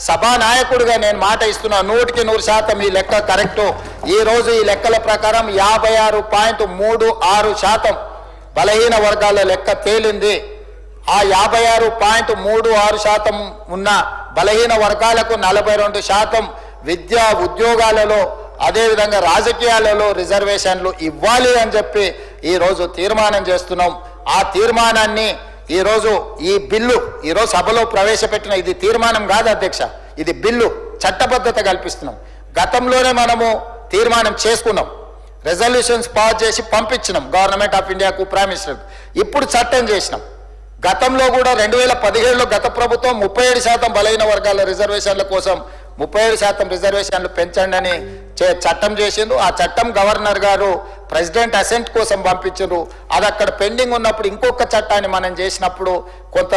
సభానాయకుడిగా నేను మాట ఇస్తున్నా, 100% ఈ లెక్క కరెక్టు. ఈరోజు ఈ లెక్కల ప్రకారం 56.36% బలహీన వర్గాల లెక్క తేలింది. ఆ 56.36% ఉన్న బలహీన వర్గాలకు 42% విద్యా ఉద్యోగాలలో అదేవిధంగా రాజకీయాలలో రిజర్వేషన్లు ఇవ్వాలి అని చెప్పి ఈరోజు తీర్మానం చేస్తున్నాం. ఆ తీర్మానాన్ని ఈరోజు ఈ బిల్లు ఈరోజు సభలో ప్రవేశపెట్టిన ఇది తీర్మానం కాదు అధ్యక్ష, ఇది బిల్లు, చట్టబద్ధత కల్పిస్తున్నాం. గతంలోనే మనము తీర్మానం చేసుకున్నాం, రెజల్యూషన్స్ పాస్ చేసి పంపించినాం గవర్నమెంట్ ఆఫ్ ఇండియాకు, ప్రైమ్ మినిస్టర్కు. ఇప్పుడు చట్టం చేసినాం. గతంలో కూడా 2017లో గత ప్రభుత్వం 37% బలహీన వర్గాల రిజర్వేషన్ల కోసం 37% రిజర్వేషన్లు పెంచండి అని చట్టం చేసిండ్రు. ఆ చట్టం గవర్నర్ గారు ప్రెసిడెంట్ అసెంట్ కోసం పంపించారు. అది అక్కడ పెండింగ్ ఉన్నప్పుడు ఇంకొక చట్టాన్ని మనం చేసినప్పుడు కొంత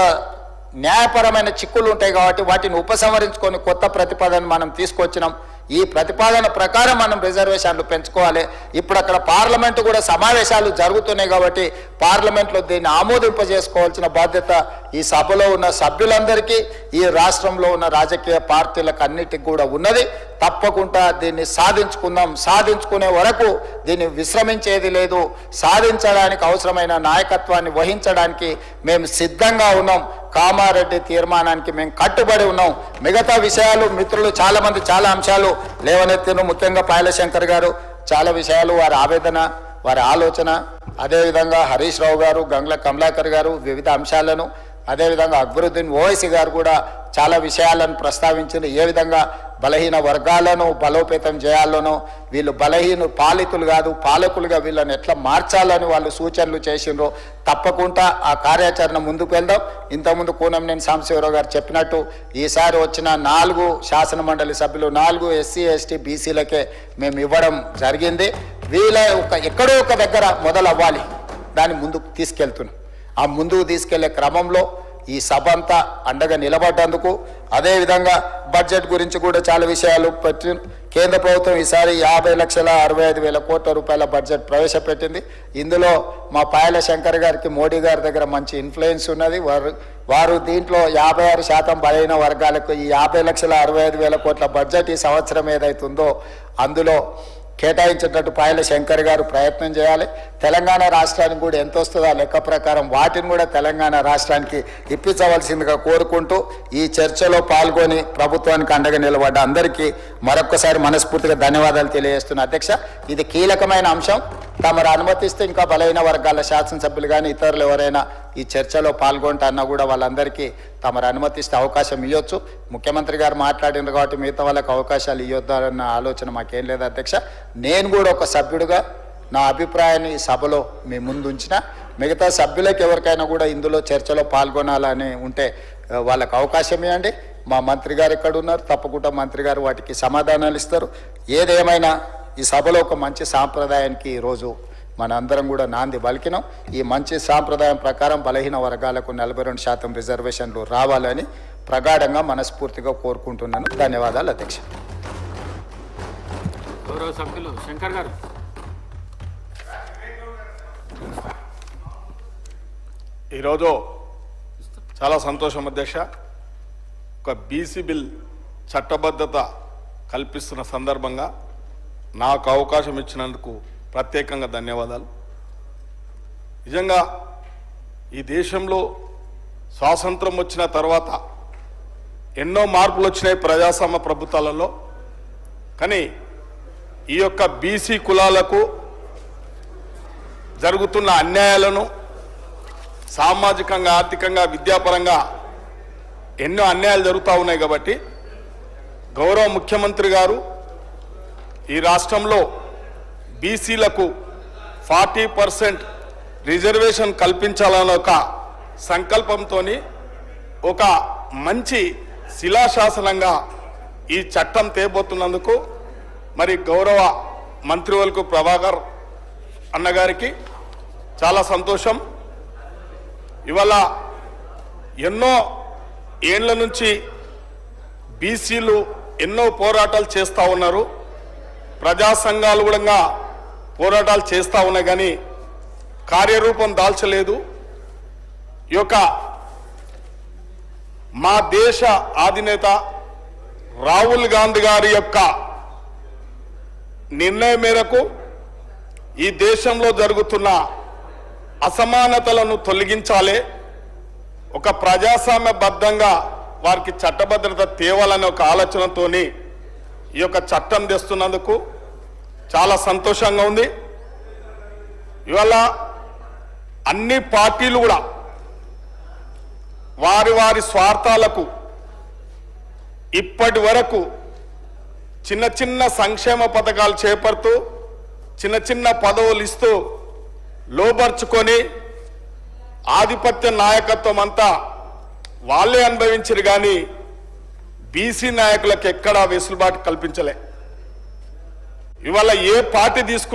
న్యాయపరమైన చిక్కులు ఉంటాయి కాబట్టి వాటిని ఉపసంహరించుకొని కొత్త ప్రతిపాదన మనం తీసుకొచ్చినాం. ఈ ప్రతిపాదన ప్రకారం మనం రిజర్వేషన్లు పెంచుకోవాలి. ఇప్పుడు అక్కడ పార్లమెంటు కూడా సమావేశాలు జరుగుతున్నాయి కాబట్టి పార్లమెంట్లో దీన్ని ఆమోదింపజేసుకోవాల్సిన బాధ్యత ఈ సభలో ఉన్న సభ్యులందరికీ, ఈ రాష్ట్రంలో ఉన్న రాజకీయ పార్టీలకు అన్నిటికి కూడా ఉన్నది. తప్పకుండా దీన్ని సాధించుకుందాం. సాధించుకునే వరకు దీన్ని విశ్రమించేది లేదు. సాధించడానికి అవసరమైన నాయకత్వాన్ని వహించడానికి మేము సిద్ధంగా ఉన్నాం. కామారెడ్డి తీర్మానానికి మేము కట్టుబడి ఉన్నాం. మిగతా విషయాలు మిత్రులు చాలామంది చాలా అంశాలు లేవనెత్తిన, ముఖ్యంగా పాయలశంకర్ గారు చాలా విషయాలు, వారి ఆవేదన, వారి ఆలోచన, అదేవిధంగా హరీష్ రావు గారు, గంగ్ల కమలాకర్ గారు వివిధ అంశాలను, అదేవిధంగా అక్బరుద్దీన్ ఓవైసీ గారు కూడా చాలా విషయాలను ప్రస్తావించారు. ఏ విధంగా బలహీన వర్గాలను బలోపేతం చేయాలనో, వీళ్ళు బలహీన పాలితులు కాదు పాలకులుగా వీళ్ళని ఎట్లా మార్చాలని వాళ్ళు సూచనలు చేసిండ్రో తప్పకుండా ఆ కార్యాచరణ ముందుకు వెళ్దాం. ఇంతకుముందు కూనంనేని సాంబశివరావు గారు చెప్పినట్టు ఈసారి వచ్చిన 4 శాసనమండలి సభ్యులు 4 ఎస్సీ ఎస్టీ బీసీలకే మేము ఇవ్వడం జరిగింది. వీళ్ళ ఎక్కడో ఒక దగ్గర మొదలవ్వాలి, దాన్ని ముందుకు తీసుకెళ్తున్నాం. ఆ ముందుకు తీసుకెళ్లే క్రమంలో ఈ సభ అంతా అండగా నిలబడ్డందుకు, అదేవిధంగా బడ్జెట్ గురించి కూడా చాలా విషయాలు కేంద్ర ప్రభుత్వం ఈసారి 50,65,000 కోట్ల రూపాయల బడ్జెట్ ప్రవేశపెట్టింది. ఇందులో మా పాయల శంకర్ గారికి మోడీ గారి దగ్గర మంచి ఇన్ఫ్లుయెన్స్ ఉన్నది. వారు దీంట్లో 56% బలైన వర్గాలకు ఈ 50,65,000 కోట్ల బడ్జెట్ ఈ సంవత్సరం ఏదైతుందో అందులో కేటాయించేటట్టు పాయల శంకర్ గారు ప్రయత్నం చేయాలి. తెలంగాణ రాష్ట్రానికి కూడా ఎంత వస్తుందో ఆ లెక్క ప్రకారం వాటిని కూడా తెలంగాణ రాష్ట్రానికి ఇప్పించవలసిందిగా కోరుకుంటూ ఈ చర్చలో పాల్గొని ప్రభుత్వానికి అండగా నిలబడ్డ అందరికీ మరొక్కసారి మనస్ఫూర్తిగా ధన్యవాదాలు తెలియజేస్తున్నా. అధ్యక్ష, ఇది కీలకమైన అంశం. తమరు అనుమతిస్తే ఇంకా బలైన వర్గాల శాసనసభ్యులు కానీ ఇతరులు ఎవరైనా ఈ చర్చలో పాల్గొంటన్నా కూడా వాళ్ళందరికీ తమరు అనుమతిస్తే అవకాశం ఇవ్వచ్చు. ముఖ్యమంత్రి గారు మాట్లాడినారు కాబట్టి మిగతా వాళ్ళకి అవకాశాలు ఇవ్వద్దన్న ఆలోచన మాకేం లేదు అధ్యక్ష. నేను కూడా ఒక సభ్యుడిగా నా అభిప్రాయాన్ని ఈ సభలో మీ ముందు ఉంచిన, మిగతా సభ్యులకు ఎవరికైనా కూడా ఇందులో చర్చలో పాల్గొనాలని ఉంటే వాళ్ళకు అవకాశం ఇవ్వండి. మా మంత్రి గారు ఎక్కడ ఉన్నారు, తప్పకుండా మంత్రి గారు వాటికి సమాధానాలు ఇస్తారు. ఏదేమైనా ఈ సభలో ఒక మంచి సాంప్రదాయానికి ఈరోజు మనందరం కూడా నాంది పలికినాం. ఈ మంచి సాంప్రదాయం ప్రకారం బలహీన వర్గాలకు 42% రిజర్వేషన్లు రావాలని ప్రగాఢంగా మనస్ఫూర్తిగా కోరుకుంటున్నాను. ధన్యవాదాలు అధ్యక్ష. గౌరవ సభ్యులు శంకర్ గారు. ఈరోజు చాలా సంతోషం అధ్యక్ష. ఒక బీసీ బిల్ చట్టబద్ధత కల్పిస్తున్న సందర్భంగా నాకు అవకాశం ఇచ్చినందుకు ప్రత్యేకంగా ధన్యవాదాలు. నిజంగా ఈ దేశంలో స్వాతంత్రం వచ్చిన తర్వాత ఎన్నో మార్పులు వచ్చినాయి ప్రజాస్వామ్య ప్రభుత్వాలలో. కానీ ఈ యొక్క బీసీ కులాలకు జరుగుతున్న అన్యాయాలను సామాజికంగా, ఆర్థికంగా, విద్యాపరంగా ఎన్నో అన్యాయాలు జరుగుతూ ఉన్నాయి. కాబట్టి గౌరవ ముఖ్యమంత్రి గారు ఈ రాష్ట్రంలో బీసీలకు 40% రిజర్వేషన్ కల్పించాలన్న ఒక సంకల్పంతో ఒక మంచి శిలాశాసనంగా ఈ చట్టం తేబోతున్నందుకు మరి గౌరవ మంత్రివర్యులు ప్రభాకర్ అన్నగారికి చాలా సంతోషం. ఇవాళ ఎన్నో ఏళ్ల నుంచి బీసీలు ఎన్నో పోరాటాలు చేస్తూ ఉన్నారు. ప్రజా సంఘాలు కూడా పోరాటాలు చేస్తూ ఉన్నాయి, కానీ కార్యరూపం దాల్చలేదు. ఈ యొక్క మా దేశ అధినేత రాహుల్ గాంధీ గారి యొక్క నిర్ణయం మేరకు ఈ దేశంలో జరుగుతున్న అసమానతలను తొలగించాలి, ఒక ప్రజాస్వామ్యబద్ధంగా వారికి చట్టభద్రత తేవాలనే ఒక ఆలోచనతోని ఈ యొక్క చట్టం తెస్తున్నందుకు చాలా సంతోషంగా ఉంది. ఇవాళ అన్ని పార్టీలు కూడా వారి వారి స్వార్థాలకు ఇప్పటి వరకు చిన్న చిన్న సంక్షేమ పథకాలు చేపడుతూ చిన్న చిన్న పదవులు ఇస్తూ లోబర్చుకొని ఆధిపత్య నాయకత్వం అంతా వాళ్ళే అనుభవించారు, కానీ బీసీ నాయకులకు ఎక్కడా వెసులుబాటు కల్పించలే. ఇవాళ ఏ పార్టీ తీసుకున్న